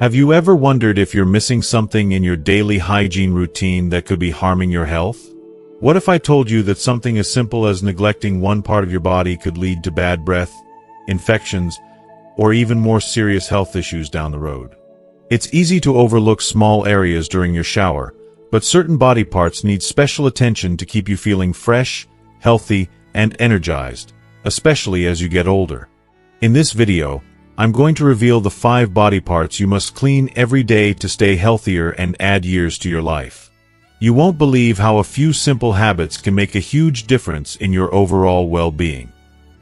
Have you ever wondered if you're missing something in your daily hygiene routine that could be harming your health? What if I told you that something as simple as neglecting one part of your body could lead to bad breath, infections, or even more serious health issues down the road? It's easy to overlook small areas during your shower, but certain body parts need special attention to keep you feeling fresh, healthy, and energized, especially as you get older. In this video, I'm going to reveal the 5 body parts you must clean every day to stay healthier and add years to your life. You won't believe how a few simple habits can make a huge difference in your overall well-being.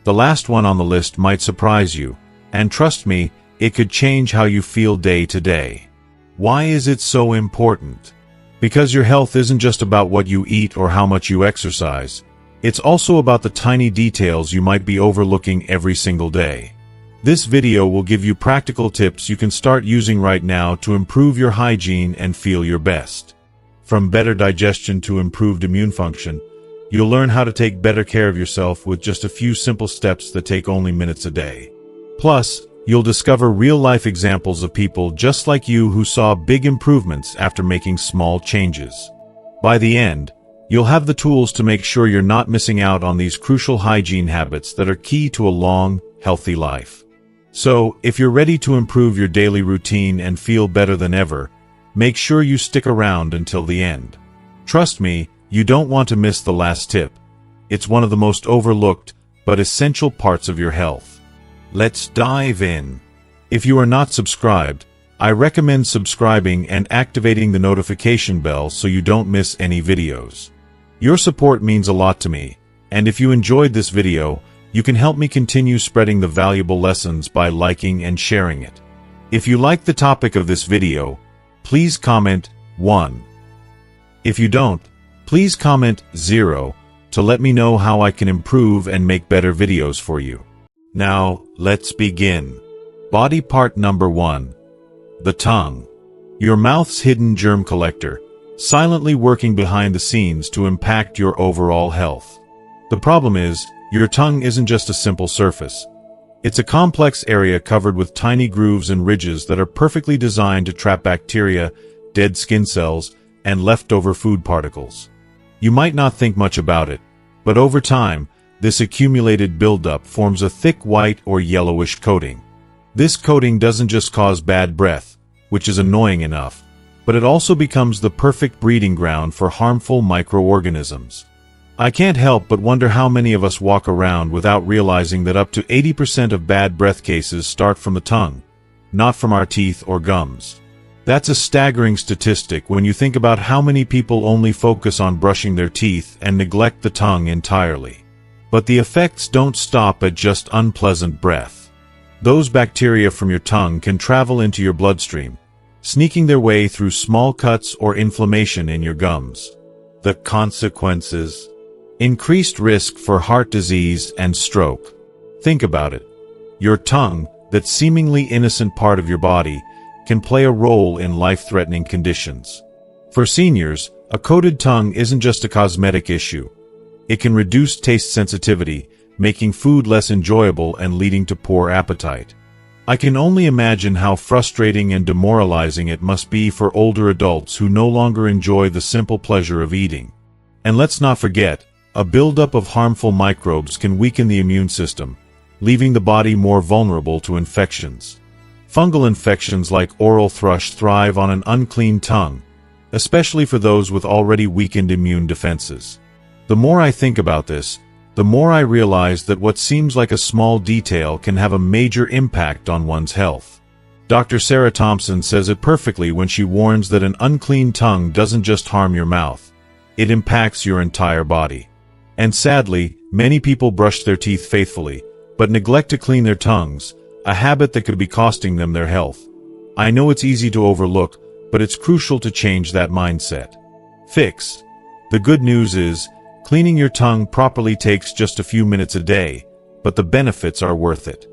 The last one on the list might surprise you, and trust me, it could change how you feel day to day. Why is it so important? Because your health isn't just about what you eat or how much you exercise. It's also about the tiny details you might be overlooking every single day. This video will give you practical tips you can start using right now to improve your hygiene and feel your best. From better digestion to improved immune function, you'll learn how to take better care of yourself with just a few simple steps that take only minutes a day. Plus, you'll discover real-life examples of people just like you who saw big improvements after making small changes. By the end, you'll have the tools to make sure you're not missing out on these crucial hygiene habits that are key to a long, healthy life. So, if you're ready to improve your daily routine and feel better than ever, make sure you stick around until the end. Trust me, you don't want to miss the last tip. It's one of the most overlooked, but essential parts of your health. Let's dive in. If you are not subscribed, I recommend subscribing and activating the notification bell so you don't miss any videos. Your support means a lot to me, and if you enjoyed this video, you can help me continue spreading the valuable lessons by liking and sharing it. If you like the topic of this video, please comment 1. If you don't, please comment 0 to let me know how I can improve and make better videos for you. Now, let's begin. Body part number 1. The tongue. Your mouth's hidden germ collector, silently working behind the scenes to impact your overall health. The problem is, your tongue isn't just a simple surface. It's a complex area covered with tiny grooves and ridges that are perfectly designed to trap bacteria, dead skin cells, and leftover food particles. You might not think much about it, but over time, this accumulated buildup forms a thick white or yellowish coating. This coating doesn't just cause bad breath, which is annoying enough, but it also becomes the perfect breeding ground for harmful microorganisms. I can't help but wonder how many of us walk around without realizing that up to 80% of bad breath cases start from the tongue, not from our teeth or gums. That's a staggering statistic when you think about how many people only focus on brushing their teeth and neglect the tongue entirely. But the effects don't stop at just unpleasant breath. Those bacteria from your tongue can travel into your bloodstream, sneaking their way through small cuts or inflammation in your gums. The consequences: increased risk for heart disease and stroke. Think about it. Your tongue, that seemingly innocent part of your body, can play a role in life-threatening conditions. For seniors, a coated tongue isn't just a cosmetic issue. It can reduce taste sensitivity, making food less enjoyable and leading to poor appetite. I can only imagine how frustrating and demoralizing it must be for older adults who no longer enjoy the simple pleasure of eating. And let's not forget, a buildup of harmful microbes can weaken the immune system, leaving the body more vulnerable to infections. Fungal infections like oral thrush thrive on an unclean tongue, especially for those with already weakened immune defenses. The more I think about this, the more I realize that what seems like a small detail can have a major impact on one's health. Dr. Sarah Thompson says it perfectly when she warns that an unclean tongue doesn't just harm your mouth, it impacts your entire body. And sadly, many people brush their teeth faithfully, but neglect to clean their tongues, a habit that could be costing them their health. I know it's easy to overlook, but it's crucial to change that mindset. Fix. The good news is, cleaning your tongue properly takes just a few minutes a day, but the benefits are worth it.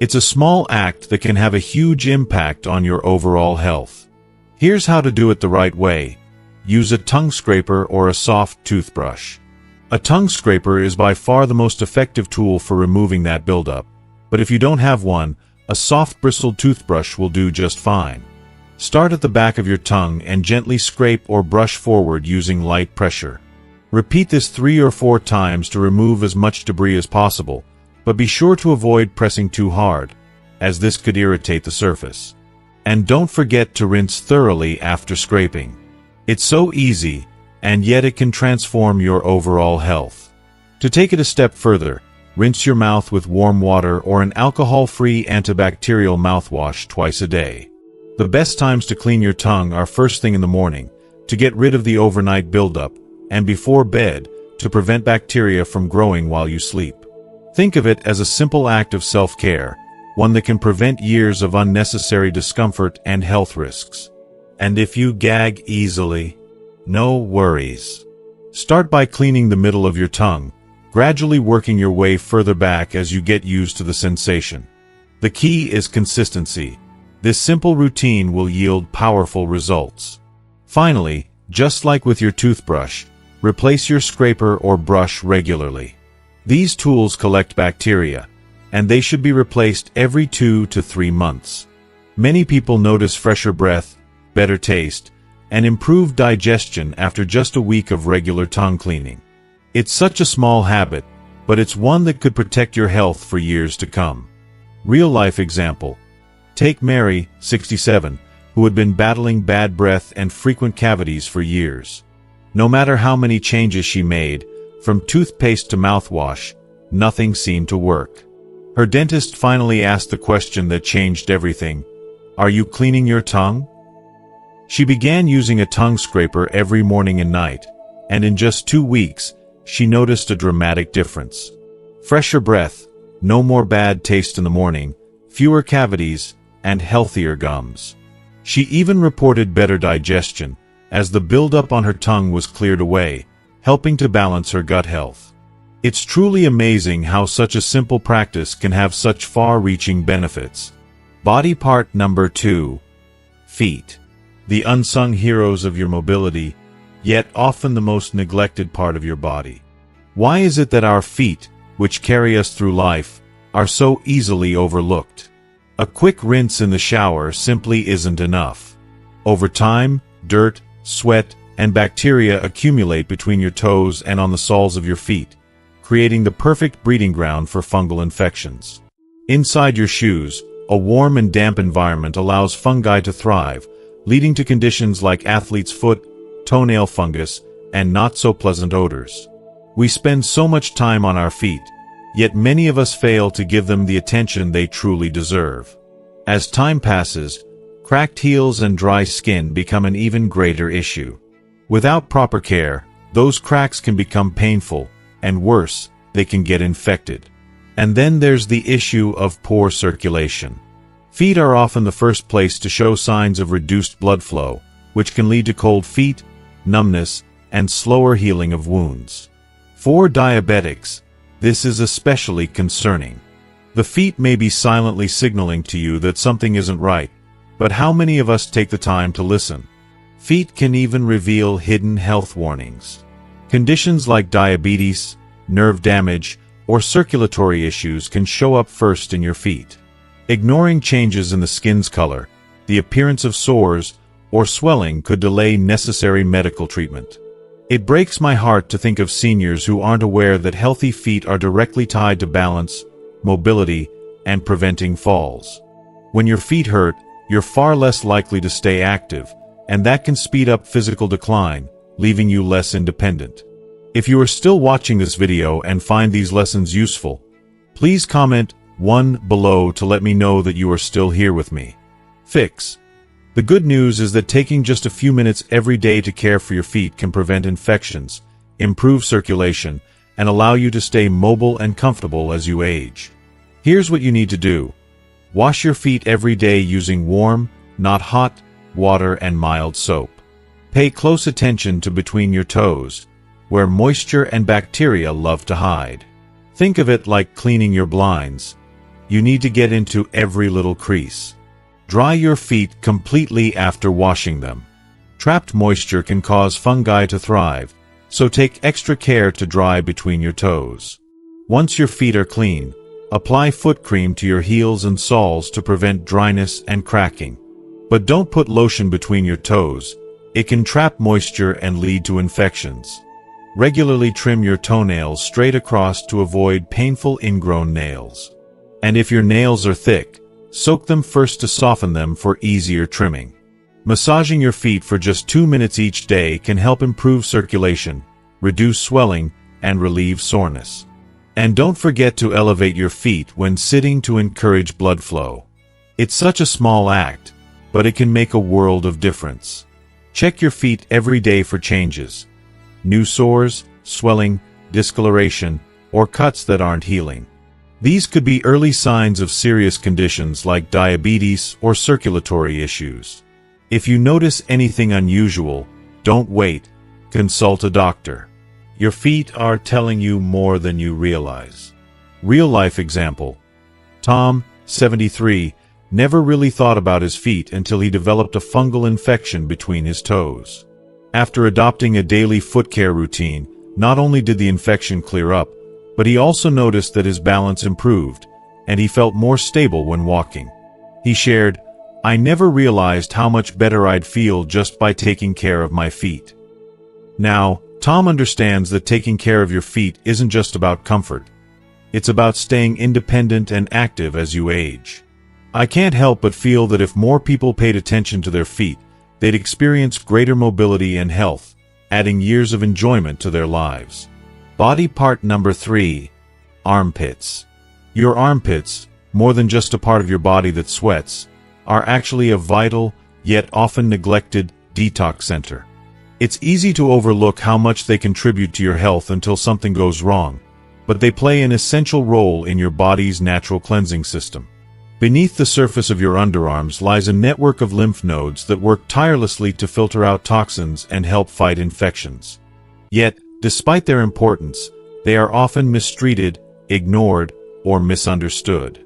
It's a small act that can have a huge impact on your overall health. Here's how to do it the right way. Use a tongue scraper or a soft toothbrush. A tongue scraper is by far the most effective tool for removing that buildup, but if you don't have one, a soft bristled toothbrush will do just fine. Start at the back of your tongue and gently scrape or brush forward using light pressure. Repeat this 3 or 4 times to remove as much debris as possible, but be sure to avoid pressing too hard, as this could irritate the surface. And don't forget to rinse thoroughly after scraping. It's so easy, and yet it can transform your overall health. To take it a step further, rinse your mouth with warm water or an alcohol-free antibacterial mouthwash twice a day. The best times to clean your tongue are first thing in the morning, to get rid of the overnight buildup, and before bed, to prevent bacteria from growing while you sleep. Think of it as a simple act of self-care, one that can prevent years of unnecessary discomfort and health risks. And if you gag easily, no worries. Start by cleaning the middle of your tongue, gradually working your way further back as you get used to the sensation. The key is consistency. This simple routine will yield powerful results. Finally, just like with your toothbrush, replace your scraper or brush regularly. These tools collect bacteria, and they should be replaced every 2 to 3 months. Many people notice fresher breath, better taste, and improved digestion after just a week of regular tongue cleaning. It's such a small habit, but it's one that could protect your health for years to come. Real-life example. Take Mary, 67, who had been battling bad breath and frequent cavities for years. No matter how many changes she made, from toothpaste to mouthwash, nothing seemed to work. Her dentist finally asked the question that changed everything: "Are you cleaning your tongue?" She began using a tongue scraper every morning and night, and in just 2 weeks, she noticed a dramatic difference. Fresher breath, no more bad taste in the morning, fewer cavities, and healthier gums. She even reported better digestion, as the buildup on her tongue was cleared away, helping to balance her gut health. It's truly amazing how such a simple practice can have such far-reaching benefits. Body part number 2. Feet. The unsung heroes of your mobility, yet often the most neglected part of your body. Why is it that our feet, which carry us through life, are so easily overlooked? A quick rinse in the shower simply isn't enough. Over time, dirt, sweat, and bacteria accumulate between your toes and on the soles of your feet, creating the perfect breeding ground for fungal infections. Inside your shoes, a warm and damp environment allows fungi to thrive, leading to conditions like athlete's foot, toenail fungus, and not-so-pleasant odors. We spend so much time on our feet, yet many of us fail to give them the attention they truly deserve. As time passes, cracked heels and dry skin become an even greater issue. Without proper care, those cracks can become painful, and worse, they can get infected. And then there's the issue of poor circulation. Feet are often the first place to show signs of reduced blood flow, which can lead to cold feet, numbness, and slower healing of wounds. For diabetics, this is especially concerning. The feet may be silently signaling to you that something isn't right, but how many of us take the time to listen? Feet can even reveal hidden health warnings. Conditions like diabetes, nerve damage, or circulatory issues can show up first in your feet. Ignoring changes in the skin's color, the appearance of sores, or swelling could delay necessary medical treatment. It breaks my heart to think of seniors who aren't aware that healthy feet are directly tied to balance, mobility, and preventing falls. When your feet hurt, you're far less likely to stay active, and that can speed up physical decline, leaving you less independent. If you are still watching this video and find these lessons useful, please comment 1 below to let me know that you are still here with me. Fix. The good news is that taking just a few minutes every day to care for your feet can prevent infections, improve circulation, and allow you to stay mobile and comfortable as you age. Here's what you need to do. Wash your feet every day using warm, not hot, water and mild soap. Pay close attention to between your toes, where moisture and bacteria love to hide. Think of it like cleaning your blinds. You need to get into every little crease. Dry your feet completely after washing them. Trapped moisture can cause fungi to thrive, so take extra care to dry between your toes. Once your feet are clean, apply foot cream to your heels and soles to prevent dryness and cracking. But don't put lotion between your toes. It can trap moisture and lead to infections. Regularly trim your toenails straight across to avoid painful ingrown nails. And if your nails are thick, soak them first to soften them for easier trimming. Massaging your feet for just 2 minutes each day can help improve circulation, reduce swelling, and relieve soreness. And don't forget to elevate your feet when sitting to encourage blood flow. It's such a small act, but it can make a world of difference. Check your feet every day for changes. New sores, swelling, discoloration, or cuts that aren't healing. These could be early signs of serious conditions like diabetes or circulatory issues. If you notice anything unusual, don't wait. Consult a doctor. Your feet are telling you more than you realize. Real-life example. Tom, 73, never really thought about his feet until he developed a fungal infection between his toes. After adopting a daily foot care routine, not only did the infection clear up, but he also noticed that his balance improved, and he felt more stable when walking. He shared, "I never realized how much better I'd feel just by taking care of my feet." Now, Tom understands that taking care of your feet isn't just about comfort. It's about staying independent and active as you age. I can't help but feel that if more people paid attention to their feet, they'd experience greater mobility and health, adding years of enjoyment to their lives. Body part number 3. Armpits. Your armpits, more than just a part of your body that sweats, are actually a vital, yet often neglected, detox center. It's easy to overlook how much they contribute to your health until something goes wrong, but they play an essential role in your body's natural cleansing system. Beneath the surface of your underarms lies a network of lymph nodes that work tirelessly to filter out toxins and help fight infections. Yet, despite their importance, they are often mistreated, ignored, or misunderstood.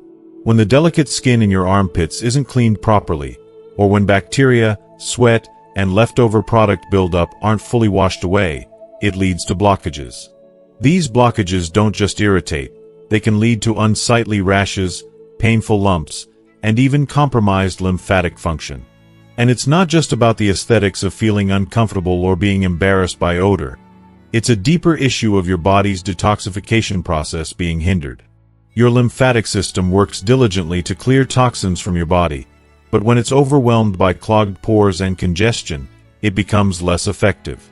When the delicate skin in your armpits isn't cleaned properly, or when bacteria, sweat, and leftover product buildup aren't fully washed away, it leads to blockages. These blockages don't just irritate, they can lead to unsightly rashes, painful lumps, and even compromised lymphatic function. And it's not just about the aesthetics of feeling uncomfortable or being embarrassed by odor. It's a deeper issue of your body's detoxification process being hindered. Your lymphatic system works diligently to clear toxins from your body, but when it's overwhelmed by clogged pores and congestion, it becomes less effective.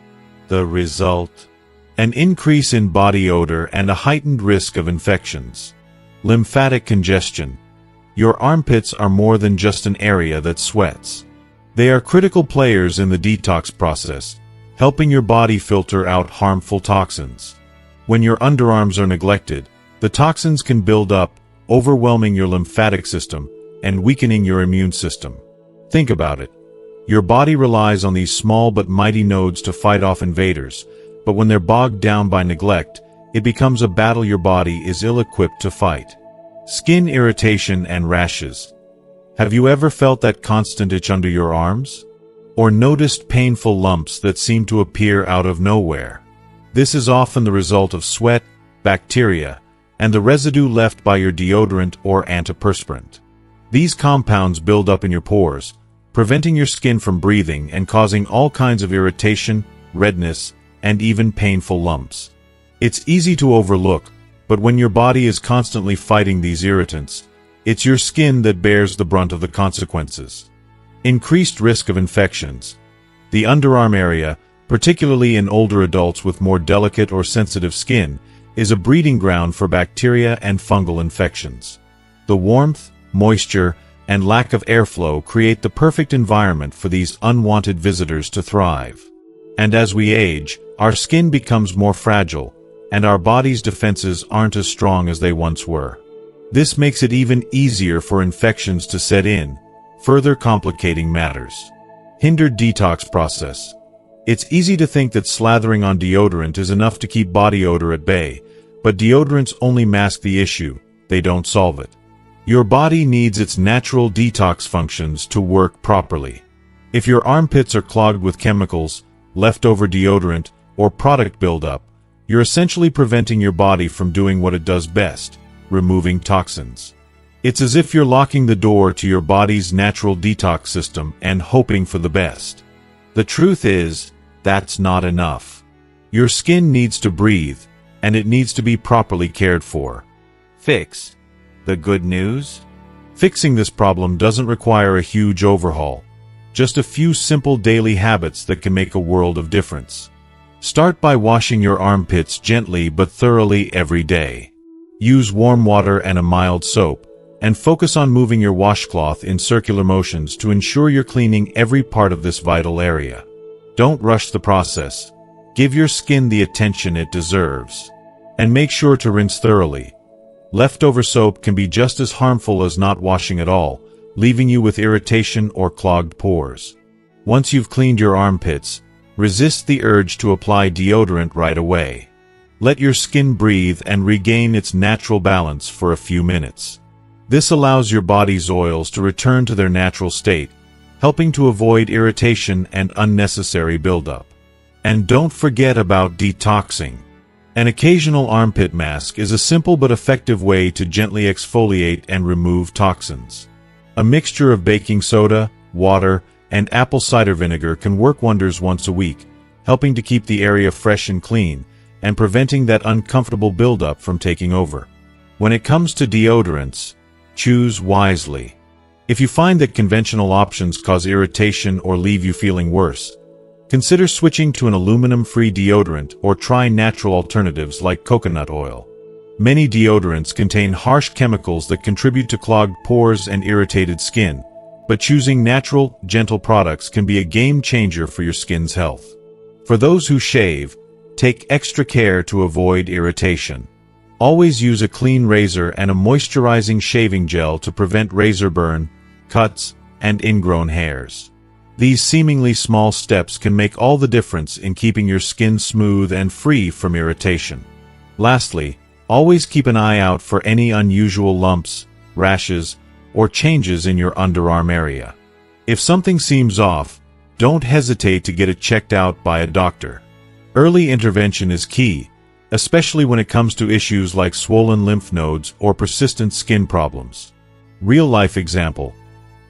The result? An increase in body odor and a heightened risk of infections. Lymphatic congestion. Your armpits are more than just an area that sweats. They are critical players in the detox process, helping your body filter out harmful toxins. When your underarms are neglected, the toxins can build up, overwhelming your lymphatic system and weakening your immune system. Think about it. Your body relies on these small but mighty nodes to fight off invaders, but when they're bogged down by neglect, it becomes a battle your body is ill-equipped to fight. Skin irritation and rashes. Have you ever felt that constant itch under your arms? Or noticed painful lumps that seem to appear out of nowhere? This is often the result of sweat, bacteria, and the residue left by your deodorant or antiperspirant. These compounds build up in your pores, preventing your skin from breathing and causing all kinds of irritation, redness, and even painful lumps. It's easy to overlook, but when your body is constantly fighting these irritants, it's your skin that bears the brunt of the consequences. Increased risk of infections. The underarm area, particularly in older adults with more delicate or sensitive skin, is a breeding ground for bacteria and fungal infections. The warmth, moisture, and lack of airflow create the perfect environment for these unwanted visitors to thrive. And as we age, our skin becomes more fragile, and our body's defenses aren't as strong as they once were. This makes it even easier for infections to set in, further complicating matters. Hindered detox process. It's easy to think that slathering on deodorant is enough to keep body odor at bay, but deodorants only mask the issue, they don't solve it. Your body needs its natural detox functions to work properly. If your armpits are clogged with chemicals, leftover deodorant, or product buildup, you're essentially preventing your body from doing what it does best, removing toxins. It's as if you're locking the door to your body's natural detox system and hoping for the best. The truth is, that's not enough. Your skin needs to breathe, and it needs to be properly cared for. Fix. The good news? Fixing this problem doesn't require a huge overhaul. Just a few simple daily habits that can make a world of difference. Start by washing your armpits gently but thoroughly every day. Use warm water and a mild soap, and focus on moving your washcloth in circular motions to ensure you're cleaning every part of this vital area. Don't rush the process. Give your skin the attention it deserves. And make sure to rinse thoroughly. Leftover soap can be just as harmful as not washing at all, leaving you with irritation or clogged pores. Once you've cleaned your armpits, resist the urge to apply deodorant right away. Let your skin breathe and regain its natural balance for a few minutes. This allows your body's oils to return to their natural state, helping to avoid irritation and unnecessary buildup. And don't forget about detoxing. An occasional armpit mask is a simple but effective way to gently exfoliate and remove toxins. A mixture of baking soda, water, and apple cider vinegar can work wonders once a week, helping to keep the area fresh and clean, and preventing that uncomfortable buildup from taking over. When it comes to deodorants, choose wisely. If you find that conventional options cause irritation or leave you feeling worse, consider switching to an aluminum-free deodorant or try natural alternatives like coconut oil. Many deodorants contain harsh chemicals that contribute to clogged pores and irritated skin, but choosing natural, gentle products can be a game changer for your skin's health. For those who shave, take extra care to avoid irritation. Always use a clean razor and a moisturizing shaving gel to prevent razor burn, cuts, and ingrown hairs. These seemingly small steps can make all the difference in keeping your skin smooth and free from irritation. Lastly, always keep an eye out for any unusual lumps, rashes, or changes in your underarm area. If something seems off, don't hesitate to get it checked out by a doctor. Early intervention is key, especially when it comes to issues like swollen lymph nodes or persistent skin problems. Real-life example.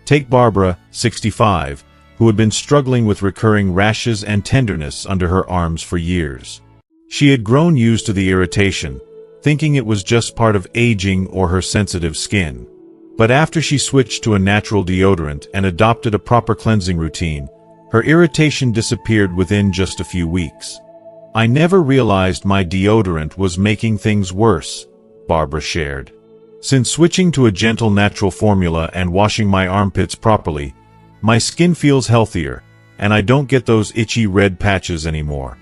Take Barbara, 65, who had been struggling with recurring rashes and tenderness under her arms for years. She had grown used to the irritation, thinking it was just part of aging or her sensitive skin. But after she switched to a natural deodorant and adopted a proper cleansing routine, her irritation disappeared within just a few weeks. "I never realized my deodorant was making things worse," Barbara shared. "Since switching to a gentle natural formula and washing my armpits properly, my skin feels healthier, and I don't get those itchy red patches anymore."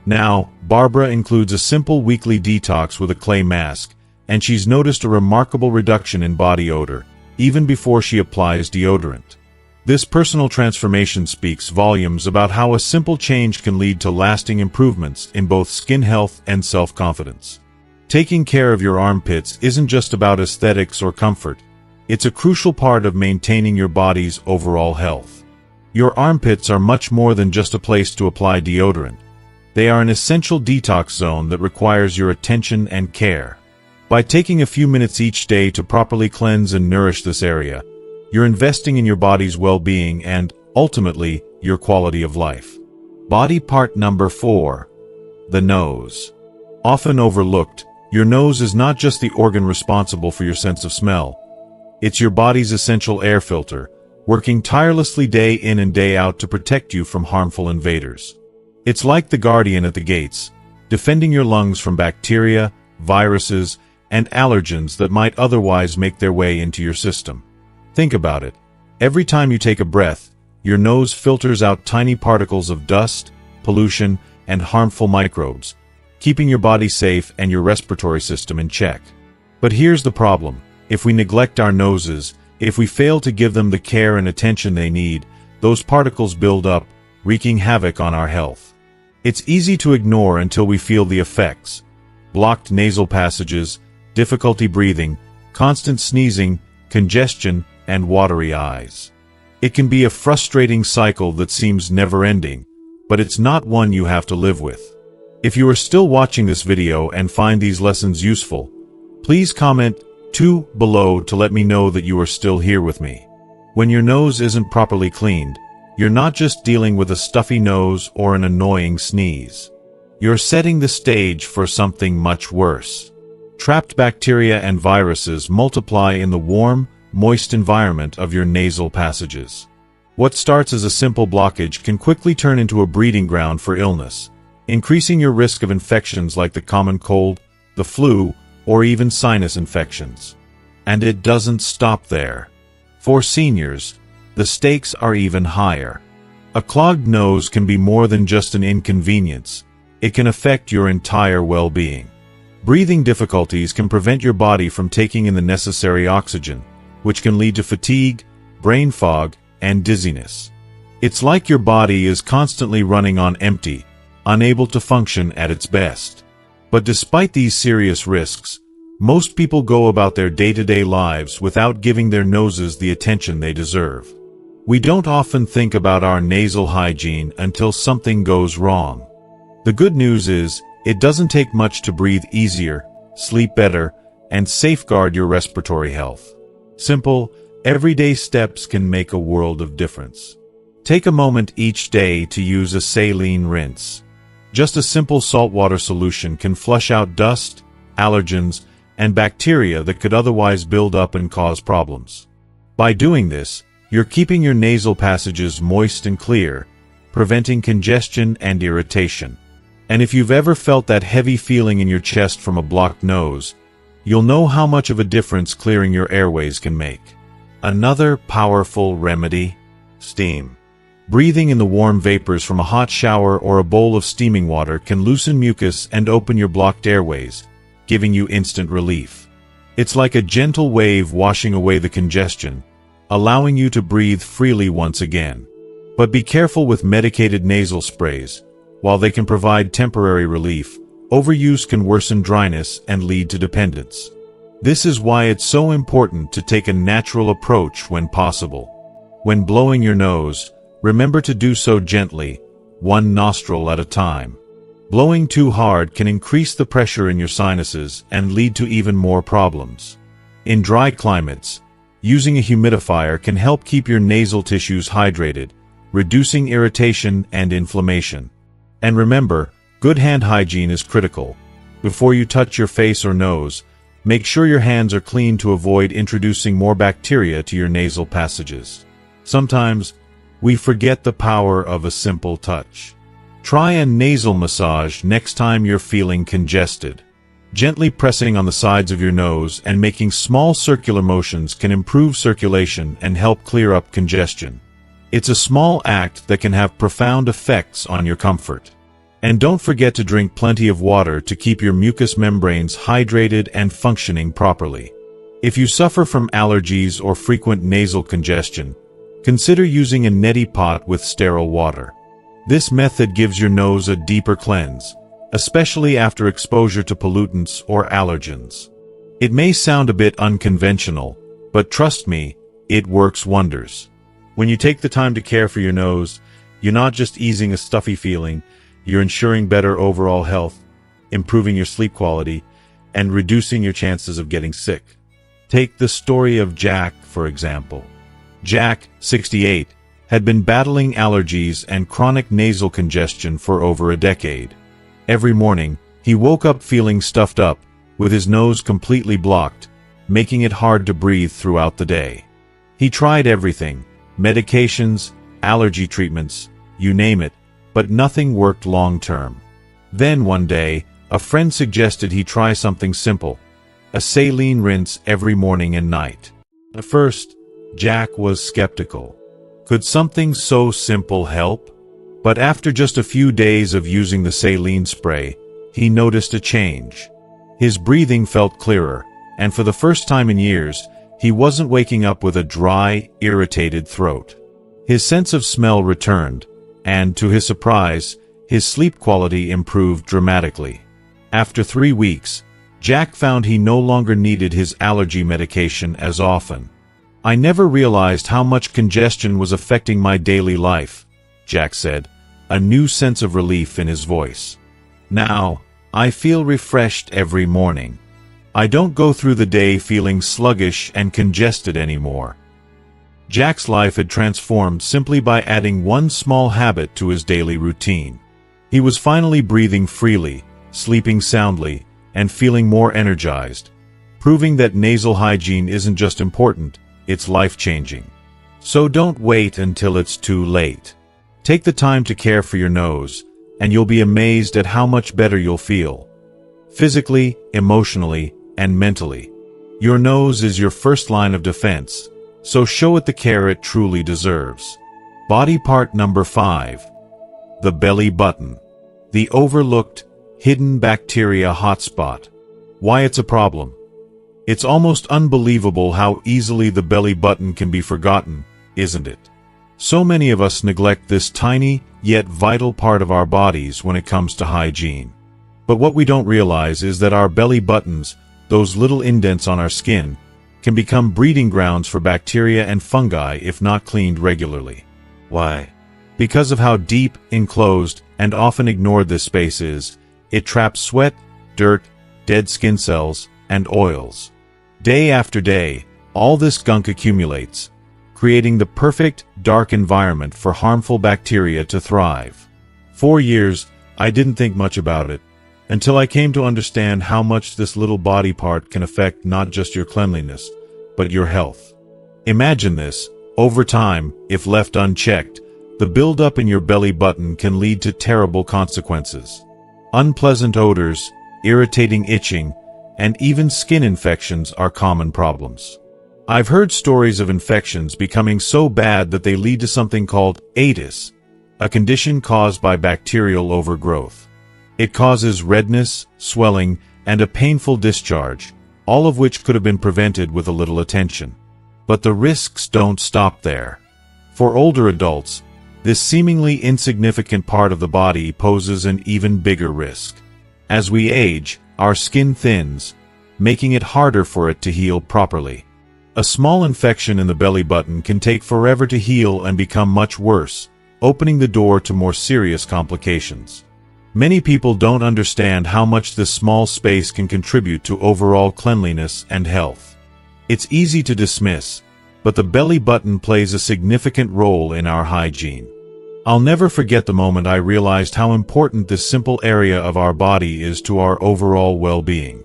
Now, Barbara includes a simple weekly detox with a clay mask, and she's noticed a remarkable reduction in body odor, even before she applies deodorant. This personal transformation speaks volumes about how a simple change can lead to lasting improvements in both skin health and self-confidence. Taking care of your armpits isn't just about aesthetics or comfort. It's a crucial part of maintaining your body's overall health. Your armpits are much more than just a place to apply deodorant. They are an essential detox zone that requires your attention and care. By taking a few minutes each day to properly cleanse and nourish this area, you're investing in your body's well-being and, ultimately, your quality of life. Body part number 4. The nose. Often overlooked, your nose is not just the organ responsible for your sense of smell. It's your body's essential air filter, working tirelessly day in and day out to protect you from harmful invaders. It's like the guardian at the gates, defending your lungs from bacteria, viruses, and allergens that might otherwise make their way into your system. Think about it. Every time you take a breath, your nose filters out tiny particles of dust, pollution, and harmful microbes, keeping your body safe and your respiratory system in check. But here's the problem. If we neglect our noses, if we fail to give them the care and attention they need, those particles build up, wreaking havoc on our health. It's easy to ignore until we feel the effects. Blocked nasal passages, difficulty breathing, constant sneezing, congestion, and watery eyes. It can be a frustrating cycle that seems never-ending, but it's not one you have to live with. If you are still watching this video and find these lessons useful, please comment, 2 below to let me know that you are still here with me. When your nose isn't properly cleaned, you're not just dealing with a stuffy nose or an annoying sneeze. You're setting the stage for something much worse. Trapped bacteria and viruses multiply in the warm, moist environment of your nasal passages. What starts as a simple blockage can quickly turn into a breeding ground for illness, increasing your risk of infections like the common cold, the flu, or even sinus infections. And it doesn't stop there. For seniors, the stakes are even higher. A clogged nose can be more than just an inconvenience. It can affect your entire well-being. Breathing difficulties can prevent your body from taking in the necessary oxygen, which can lead to fatigue, brain fog, and dizziness. It's like your body is constantly running on empty, unable to function at its best. But despite these serious risks, most people go about their day-to-day lives without giving their noses the attention they deserve. We don't often think about our nasal hygiene until something goes wrong. The good news is, it doesn't take much to breathe easier, sleep better, and safeguard your respiratory health. Simple, everyday steps can make a world of difference. Take a moment each day to use a saline rinse. Just a simple saltwater solution can flush out dust, allergens, and bacteria that could otherwise build up and cause problems. By doing this, you're keeping your nasal passages moist and clear, preventing congestion and irritation. And if you've ever felt that heavy feeling in your chest from a blocked nose, you'll know how much of a difference clearing your airways can make. Another powerful remedy: steam. Breathing in the warm vapors from a hot shower or a bowl of steaming water can loosen mucus and open your blocked airways, giving you instant relief. It's like a gentle wave washing away the congestion, allowing you to breathe freely once again. But be careful with medicated nasal sprays. While they can provide temporary relief, overuse can worsen dryness and lead to dependence. This is why it's so important to take a natural approach when possible. When blowing your nose, remember to do so gently, one nostril at a time. Blowing too hard can increase the pressure in your sinuses and lead to even more problems. In dry climates, using a humidifier can help keep your nasal tissues hydrated, reducing irritation and inflammation. And remember, good hand hygiene is critical. Before you touch your face or nose, make sure your hands are clean to avoid introducing more bacteria to your nasal passages. Sometimes, we forget the power of a simple touch. Try a nasal massage next time you're feeling congested. Gently pressing on the sides of your nose and making small circular motions can improve circulation and help clear up congestion. It's a small act that can have profound effects on your comfort. And don't forget to drink plenty of water to keep your mucous membranes hydrated and functioning properly. If you suffer from allergies or frequent nasal congestion, consider using a neti pot with sterile water. This method gives your nose a deeper cleanse, especially after exposure to pollutants or allergens. It may sound a bit unconventional, but trust me, it works wonders. When you take the time to care for your nose, you're not just easing a stuffy feeling, you're ensuring better overall health, improving your sleep quality, and reducing your chances of getting sick. Take the story of Jack, for example. Jack, 68, had been battling allergies and chronic nasal congestion for over a decade. Every morning, he woke up feeling stuffed up, with his nose completely blocked, making it hard to breathe throughout the day. He tried everything: medications, allergy treatments, you name it, but nothing worked long-term. Then one day, a friend suggested he try something simple: a saline rinse every morning and night. At first, Jack was skeptical. Could something so simple help? But after just a few days of using the saline spray, he noticed a change. His breathing felt clearer, and for the first time in years, he wasn't waking up with a dry, irritated throat. His sense of smell returned, and to his surprise, his sleep quality improved dramatically. After 3 weeks, Jack found he no longer needed his allergy medication as often. "I never realized how much congestion was affecting my daily life," Jack said, a new sense of relief in his voice. "Now, I feel refreshed every morning." I don't go through the day feeling sluggish and congested anymore. Jack's life had transformed simply by adding one small habit to his daily routine. He was finally breathing freely, sleeping soundly, and feeling more energized, proving that nasal hygiene isn't just important, it's life-changing. So don't wait until it's too late. Take the time to care for your nose, and you'll be amazed at how much better you'll feel. Physically, emotionally, and mentally. Your nose is your first line of defense, so show it the care it truly deserves. Body part number 5. The belly button. The overlooked, hidden bacteria hotspot. Why it's a problem. It's almost unbelievable how easily the belly button can be forgotten, isn't it? So many of us neglect this tiny, yet vital part of our bodies when it comes to hygiene. But what we don't realize is that our belly buttons, those little indents on our skin, can become breeding grounds for bacteria and fungi if not cleaned regularly. Why? Because of how deep, enclosed, and often ignored this space is, it traps sweat, dirt, dead skin cells, and oils. Day after day, all this gunk accumulates, creating the perfect, dark environment for harmful bacteria to thrive. For years, I didn't think much about it, until I came to understand how much this little body part can affect not just your cleanliness, but your health. Imagine this: over time, if left unchecked, the buildup in your belly button can lead to terrible consequences. Unpleasant odors, irritating itching, and even skin infections are common problems. I've heard stories of infections becoming so bad that they lead to something called AITIS, a condition caused by bacterial overgrowth. It causes redness, swelling, and a painful discharge, all of which could have been prevented with a little attention. But the risks don't stop there. For older adults, this seemingly insignificant part of the body poses an even bigger risk. As we age, our skin thins, making it harder for it to heal properly. A small infection in the belly button can take forever to heal and become much worse, opening the door to more serious complications. Many people don't understand how much this small space can contribute to overall cleanliness and health. It's easy to dismiss, but the belly button plays a significant role in our hygiene. I'll never forget the moment I realized how important this simple area of our body is to our overall well-being.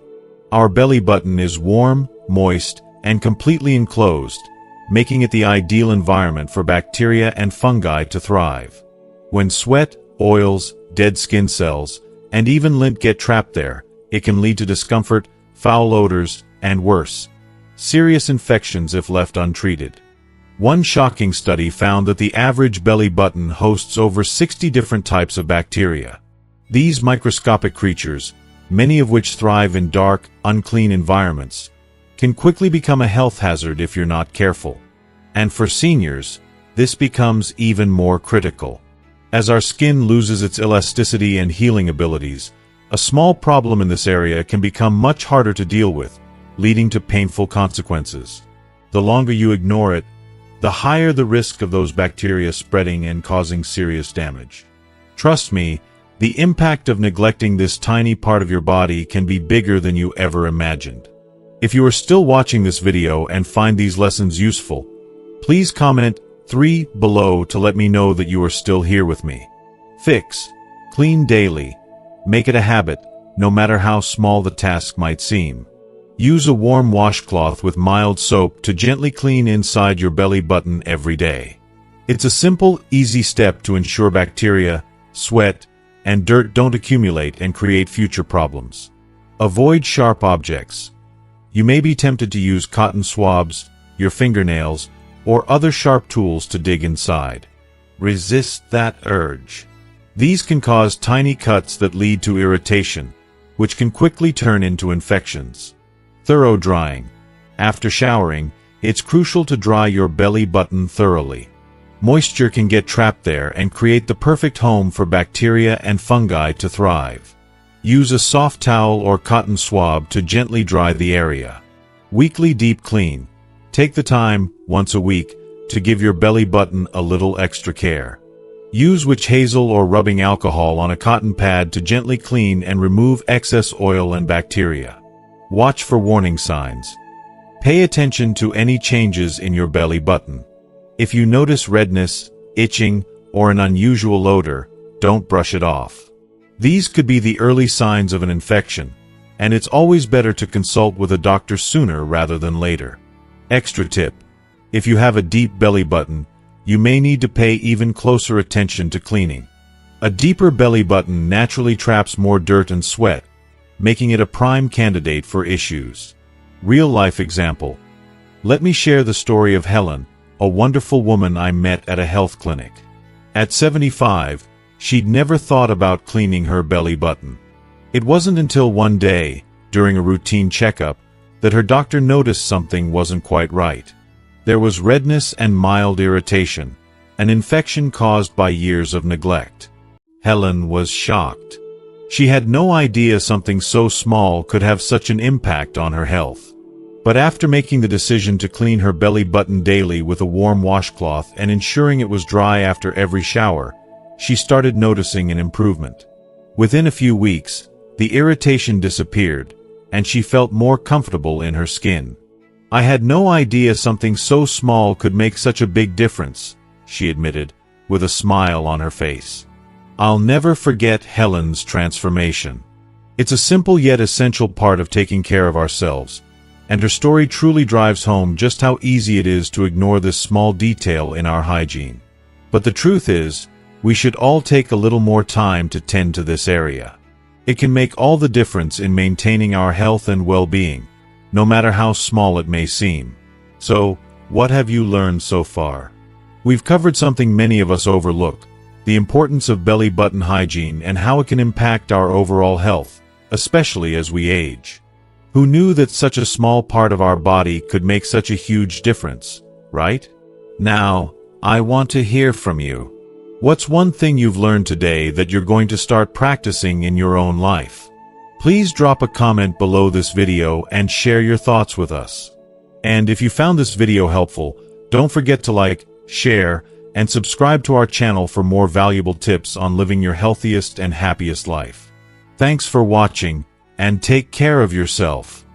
Our belly button is warm, moist, and completely enclosed, making it the ideal environment for bacteria and fungi to thrive. When sweat, oils, dead skin cells, and even lint get trapped there, it can lead to discomfort, foul odors, and worse, serious infections if left untreated. One shocking study found that the average belly button hosts over 60 different types of bacteria. These microscopic creatures, many of which thrive in dark, unclean environments, can quickly become a health hazard if you're not careful. And for seniors, this becomes even more critical. As our skin loses its elasticity and healing abilities, a small problem in this area can become much harder to deal with, leading to painful consequences. The longer you ignore it, the higher the risk of those bacteria spreading and causing serious damage. Trust me, the impact of neglecting this tiny part of your body can be bigger than you ever imagined. If you are still watching this video and find these lessons useful, please comment 3 below to let me know that you are still here with me. Fix. Clean daily. Make it a habit, no matter how small the task might seem. Use a warm washcloth with mild soap to gently clean inside your belly button every day. It's a simple, easy step to ensure bacteria, sweat, and dirt don't accumulate and create future problems. Avoid sharp objects. You may be tempted to use cotton swabs, your fingernails, or other sharp tools to dig inside. Resist that urge. These can cause tiny cuts that lead to irritation, which can quickly turn into infections. Thorough drying. After showering, it's crucial to dry your belly button thoroughly. Moisture can get trapped there and create the perfect home for bacteria and fungi to thrive. Use a soft towel or cotton swab to gently dry the area. Weekly deep clean. Take the time, once a week, to give your belly button a little extra care. Use witch hazel or rubbing alcohol on a cotton pad to gently clean and remove excess oil and bacteria. Watch for warning signs. Pay attention to any changes in your belly button. If you notice redness, itching, or an unusual odor, don't brush it off. These could be the early signs of an infection, and it's always better to consult with a doctor sooner rather than later. Extra tip: if you have a deep belly button, you may need to pay even closer attention to cleaning. A deeper belly button naturally traps more dirt and sweat, making it a prime candidate for issues. Real-life example. Let me share the story of Helen, a wonderful woman I met at a health clinic. At 75, she'd never thought about cleaning her belly button. It wasn't until one day, during a routine checkup, that her doctor noticed something wasn't quite right. There was redness and mild irritation, an infection caused by years of neglect. Helen was shocked. She had no idea something so small could have such an impact on her health. But after making the decision to clean her belly button daily with a warm washcloth and ensuring it was dry after every shower, she started noticing an improvement. Within a few weeks, the irritation disappeared, and she felt more comfortable in her skin. "I had no idea something so small could make such a big difference," she admitted, with a smile on her face. I'll never forget Helen's transformation. It's a simple yet essential part of taking care of ourselves, and her story truly drives home just how easy it is to ignore this small detail in our hygiene. But the truth is, we should all take a little more time to tend to this area. It can make all the difference in maintaining our health and well-being, no matter how small it may seem. So, what have you learned so far? We've covered something many of us overlook: the importance of belly button hygiene and how it can impact our overall health, especially as we age. Who knew that such a small part of our body could make such a huge difference, right? Now, I want to hear from you. What's one thing you've learned today that you're going to start practicing in your own life? Please drop a comment below this video and share your thoughts with us. And if you found this video helpful, don't forget to like, share, and subscribe to our channel for more valuable tips on living your healthiest and happiest life. Thanks for watching, and take care of yourself.